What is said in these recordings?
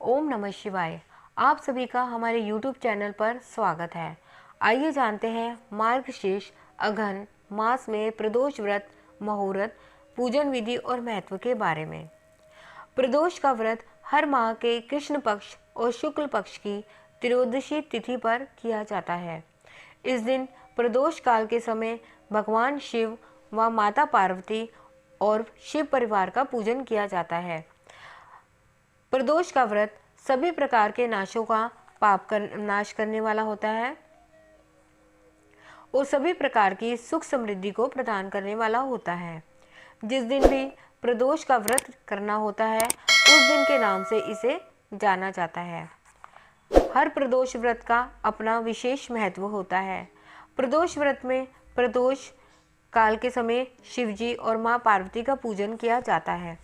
ओम नमः शिवाय। आप सभी का हमारे YouTube चैनल पर स्वागत है। आइए जानते हैं मार्गशीर्ष अघन मास में प्रदोष व्रत, मुहूर्त, पूजन विधि और महत्व के बारे में। प्रदोष का व्रत हर माह के कृष्ण पक्ष और शुक्ल पक्ष की त्रयोदशी तिथि पर किया जाता है। इस दिन प्रदोष काल के समय भगवान शिव व माता पार्वती और शिव परिवार का पूजन किया जाता है। प्रदोष का व्रत सभी प्रकार के नाशों का नाश करने वाला होता है और सभी प्रकार की सुख समृद्धि को प्रदान करने वाला होता है। जिस दिन भी प्रदोष का व्रत करना होता है उस दिन के नाम से इसे जाना जाता है। हर प्रदोष व्रत का अपना विशेष महत्व होता है। प्रदोष व्रत में प्रदोष काल के समय शिवजी और माँ पार्वती का पूजन किया जाता है।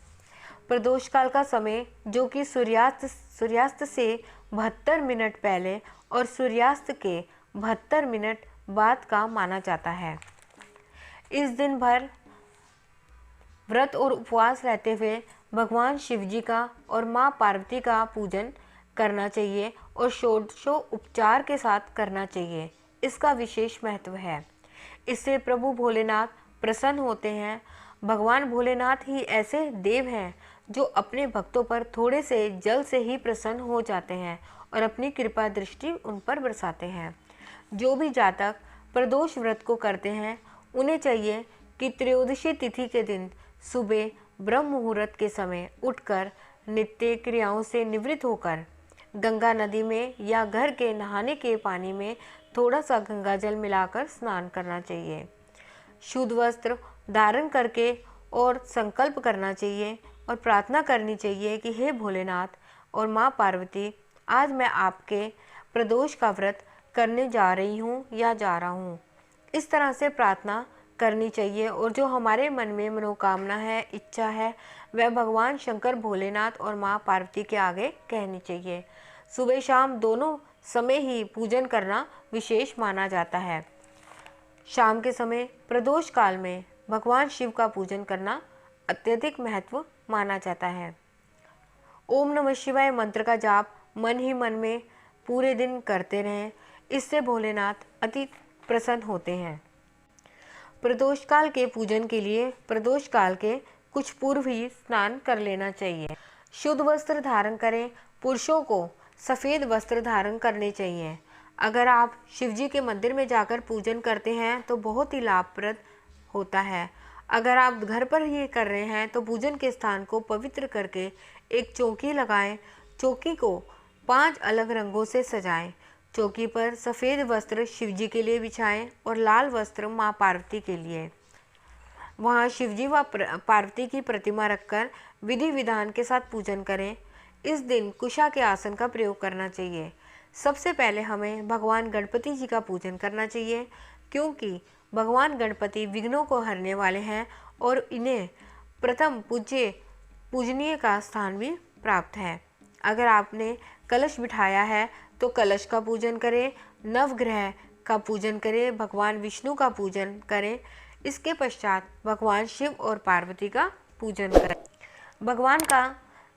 प्रदोष काल का समय जो कि सूर्यास्त से 72 मिनट पहले और सूर्यास्त के 72 मिनट बाद का माना जाता है। इस दिन भर व्रत और उपवास रहते हुए भगवान शिवजी का और माँ पार्वती का पूजन करना चाहिए और षोडशोपचार के साथ करना चाहिए। इसका विशेष महत्व है। इससे प्रभु भोलेनाथ प्रसन्न होते हैं। भगवान भोलेनाथ ही ऐसे देव हैं जो अपने भक्तों पर थोड़े से जल से ही प्रसन्न हो जाते हैं और अपनी कृपा दृष्टि उन पर बरसाते हैं। जो भी जातक प्रदोष व्रत को करते हैं उन्हें चाहिए कि त्रयोदशी तिथि के दिन सुबह ब्रह्म मुहूर्त के समय उठकर नित्य क्रियाओं से निवृत्त होकर गंगा नदी में या घर के नहाने के पानी में थोड़ा सा गंगा जल मिलाकर स्नान करना चाहिए। शुद्ध वस्त्र धारण करके और संकल्प करना चाहिए और प्रार्थना करनी चाहिए कि हे भोलेनाथ और माँ पार्वती, आज मैं आपके प्रदोष का व्रत करने जा रही हूँ या जा रहा हूँ। इस तरह से प्रार्थना करनी चाहिए और जो हमारे मन में मनोकामना है, इच्छा है, वह भगवान शंकर भोलेनाथ और माँ पार्वती के आगे कहनी चाहिए। सुबह शाम दोनों समय ही पूजन करना विशेष माना जाता है। शाम के समय प्रदोष काल में भगवान शिव का पूजन करना अत्यधिक महत्व माना जाता है। ओम नमः शिवाय मंत्र का जाप मन ही मन में पूरे दिन करते रहें। इससे भोलेनाथ अति प्रसन्न होते हैं। प्रदोष काल के पूजन के लिए प्रदोष काल के कुछ पूर्व ही स्नान कर लेना चाहिए। शुद्ध वस्त्र धारण करें। पुरुषों को सफ़ेद वस्त्र धारण करने चाहिए। अगर आप शिवजी के मंदिर में जाकर पूजन करते हैं तो बहुत ही लाभप्रद होता है। अगर आप घर पर ये कर रहे हैं तो पूजन के स्थान को पवित्र करके एक चौकी लगाएं। चौकी को 5 अलग रंगों से सजाएं। चौकी पर सफ़ेद वस्त्र शिवजी के लिए बिछाएं और लाल वस्त्र माँ पार्वती के लिए। वहाँ शिवजी व पार्वती की प्रतिमा रखकर विधि विधान के साथ पूजन करें। इस दिन कुशा के आसन का प्रयोग करना चाहिए। सबसे पहले हमें भगवान गणपति जी का पूजन करना चाहिए क्योंकि भगवान गणपति विघ्नों को हरने वाले हैं और इन्हें प्रथम पूजनीय का स्थान भी प्राप्त है। अगर आपने कलश बिठाया है तो कलश का पूजन करें, नवग्रह का पूजन करें, भगवान विष्णु का पूजन करें। इसके पश्चात भगवान शिव और पार्वती का पूजन करें।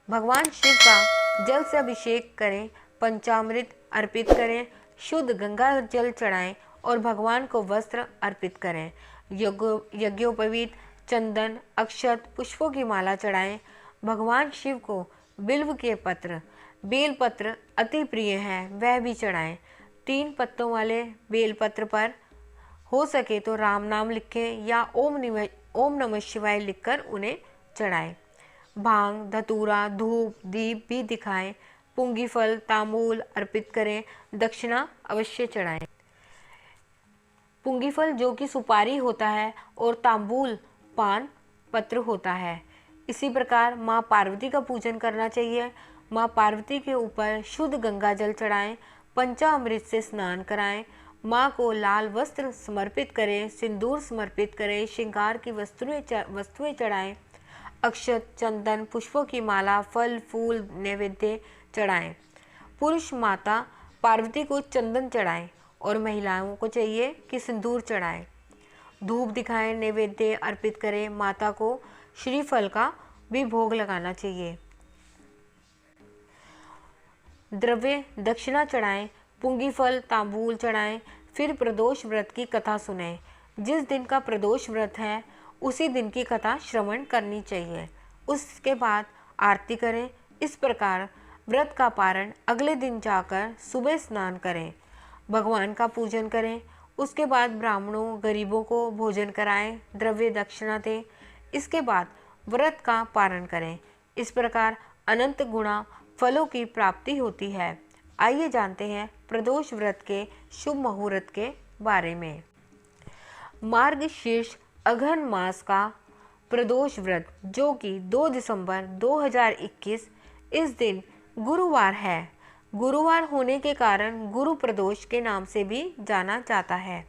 भगवान शिव का जल से अभिषेक करें, पंचामृत अर्पित करें, शुद्ध गंगा जल चढ़ाएं और भगवान को वस्त्र अर्पित करें। यज्ञोपवीत, चंदन, अक्षत, पुष्पों की माला चढ़ाएं। भगवान शिव को बिल्व के पत्र, बेलपत्र अति प्रिय हैं, वह भी चढ़ाएं। 3 पत्तों वाले बेलपत्र पर हो सके तो राम नाम लिखें या ओम नमः शिवाय लिखकर उन्हें चढ़ाएं। भांग, धतूरा, धूप, दीप भी दिखाएं। पुंगी फल, तांबूल अर्पित करें। दक्षिणा अवश्य चढ़ाएं। पुंगी फल जो कि सुपारी होता है और तांबूल पान पत्र होता है। इसी प्रकार माँ पार्वती का पूजन करना चाहिए। माँ पार्वती के ऊपर शुद्ध गंगा जल चढ़ाएं, पंचामृत से स्नान कराएं, माँ को लाल वस्त्र समर्पित करें, सिंदूर समर्पित करें, श्रृंगार की वस्तुएं चढ़ाएं, अक्षत, चंदन, पुष्पों की माला, फल फूल नैवेद्य चढ़ाएं। पुरुष माता पार्वती को चंदन चढ़ाएं और महिलाओं को चाहिए कि सिंदूर चढ़ाएं। धूप दिखाएं, नैवेद्य अर्पित करें। माता को श्रीफल का भी भोग लगाना चाहिए। द्रव्य दक्षिणा चढ़ाएं, पुंगी फल तांबूल चढ़ाएं, फिर प्रदोष व्रत की कथा सुनें। जिस दिन का प्रदोष व्रत है उसी दिन की कथा श्रवण करनी चाहिए। उसके बाद आरती करें। इस प्रकार व्रत का पारण अगले दिन जाकर सुबह स्नान करें, भगवान का पूजन करें। उसके बाद ब्राह्मणों गरीबों को भोजन कराएं, द्रव्य दक्षिणा दें। इसके बाद व्रत का पारण करें। इस प्रकार अनंत गुणा फलों की प्राप्ति होती है। आइए जानते हैं प्रदोष व्रत के शुभ मुहूर्त के बारे में। मार्गशीर्ष अघन मास का प्रदोष व्रत जो कि 2 दिसंबर 2021 इस दिन गुरुवार है। गुरुवार होने के कारण गुरु प्रदोष के नाम से भी जाना जाता है।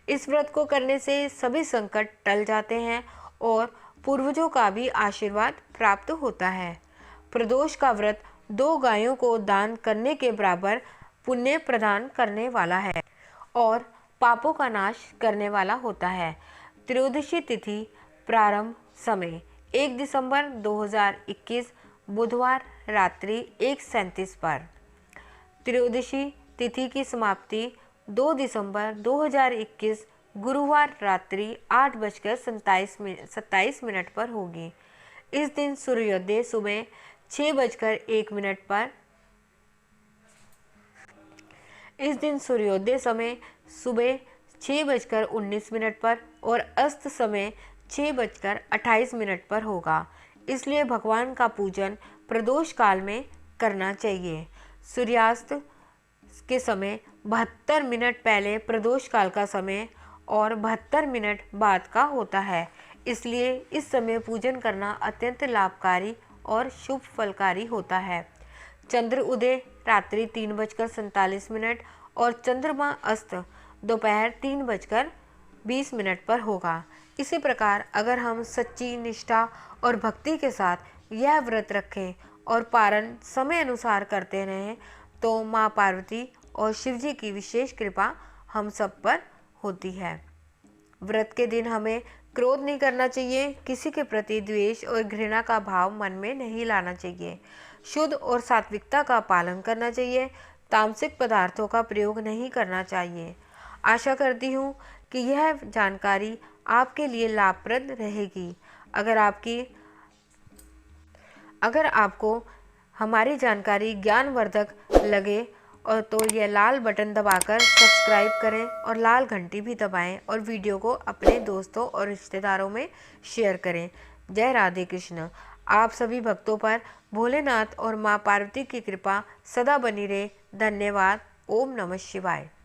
इस व्रत को करने से सभी संकट टल जाते हैं और पूर्वजों का भी आशीर्वाद प्राप्त होता है। प्रदोष का व्रत 2 गायों को दान करने के बराबर पुण्य प्रदान करने वाला है और पापों का नाश करने वाला होता है। त्रयोदशी तिथि प्रारंभ समय 1 दिसंबर 2021 बुधवार रात्रि 1:37 पर। त्रयोदशी तिथि की समाप्ति 2 दिसंबर 2021 गुरुवार रात्रि 8:27 पर होगी। इस दिन सूर्योदय सुबह 6:01 पर। इस दिन सूर्योदय समय सुबह 6:19 पर और अस्त समय 6:28 पर होगा। इसलिए भगवान का पूजन प्रदोष काल में करना चाहिए। सूर्यास्त के समय 72 मिनट पहले प्रदोष काल का समय और 72 मिनट बाद का होता है। इसलिए इस समय पूजन करना अत्यंत लाभकारी और शुभ फलकारी होता है। चंद्र उदय रात्रि 3:47 और चंद्रमा अस्त दोपहर 3:20 पर होगा। इसी प्रकार अगर हम सच्ची निष्ठा और भक्ति के साथ यह व्रत रखें और पारण समय अनुसार करते रहें तो माँ पार्वती और शिव जी की विशेष कृपा हम सब पर होती है। व्रत के दिन हमें क्रोध नहीं करना चाहिए, किसी के प्रति द्वेष और घृणा का भाव मन में नहीं लाना चाहिए। शुद्ध और सात्विकता का पालन करना चाहिए, तामसिक पदार्थों का प्रयोग नहीं करना चाहिए। आशा करती हूँ कि यह जानकारी आपके लिए लाभप्रद रहेगी। अगर आपको हमारी जानकारी ज्ञानवर्धक लगे और तो यह लाल बटन दबाकर सब्सक्राइब करें और लाल घंटी भी दबाएं और वीडियो को अपने दोस्तों और रिश्तेदारों में शेयर करें। जय राधे कृष्ण। आप सभी भक्तों पर भोलेनाथ और माँ पार्वती की कृपा सदा बनी रहे। धन्यवाद। ओम नमः शिवाय।